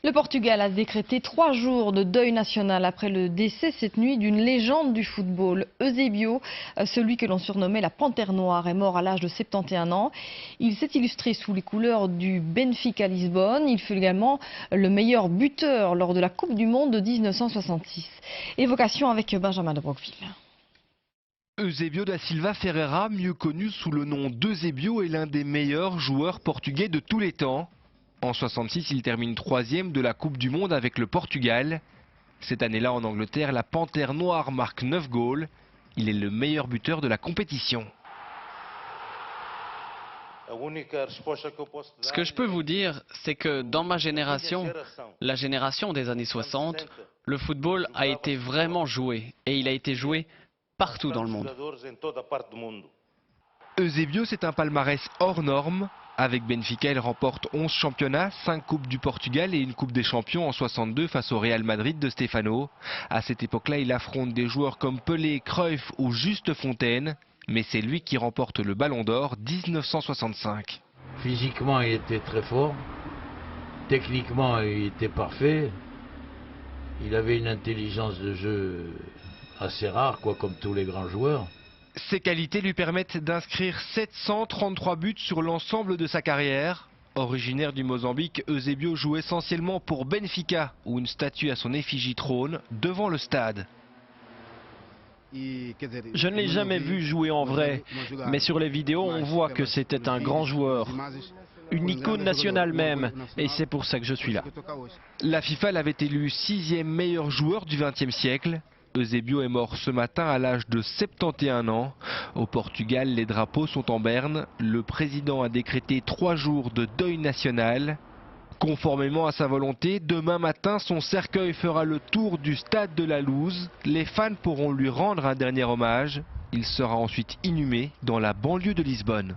Le Portugal a décrété 3 jours de deuil national après le décès cette nuit d'une légende du football. Eusébio, celui que l'on surnommait la Panthère Noire, est mort à l'âge de 71 ans. Il s'est illustré sous les couleurs du Benfica Lisbonne. Il fut également le meilleur buteur lors de la Coupe du Monde de 1966. Évocation avec Benjamin de Broqueville. Eusébio da Silva Ferreira, mieux connu sous le nom d'Eusébio, est l'un des meilleurs joueurs portugais de tous les temps. En 66, il termine 3e de la Coupe du Monde avec le Portugal. Cette année-là, en Angleterre, la Panthère Noire marque 9 goals. Il est le meilleur buteur de la compétition. Ce que je peux vous dire, c'est que dans ma génération, la génération des années 60, le football a été vraiment joué. Et il a été joué partout dans le monde. Eusébio, c'est un palmarès hors norme. Avec Benfica, il remporte 11 championnats, 5 Coupes du Portugal et une Coupe des Champions en 62 face au Real Madrid de Stefano. À cette époque-là, il affronte des joueurs comme Pelé, Cruyff ou Juste Fontaine. Mais c'est lui qui remporte le Ballon d'Or 1965. Physiquement, il était très fort. Techniquement, il était parfait. Il avait une intelligence de jeu assez rare, comme tous les grands joueurs. Ses qualités lui permettent d'inscrire 733 buts sur l'ensemble de sa carrière. Originaire du Mozambique, Eusébio joue essentiellement pour Benfica, où une statue à son effigie trône devant le stade. Je ne l'ai jamais vu jouer en vrai, mais sur les vidéos, on voit que c'était un grand joueur. Une icône nationale même, et c'est pour ça que je suis là. La FIFA l'avait élu 6e meilleur joueur du XXe siècle. Eusébio est mort ce matin à l'âge de 71 ans. Au Portugal, les drapeaux sont en berne. Le président a décrété 3 jours de deuil national. Conformément à sa volonté, demain matin, son cercueil fera le tour du stade de la Luz. Les fans pourront lui rendre un dernier hommage. Il sera ensuite inhumé dans la banlieue de Lisbonne.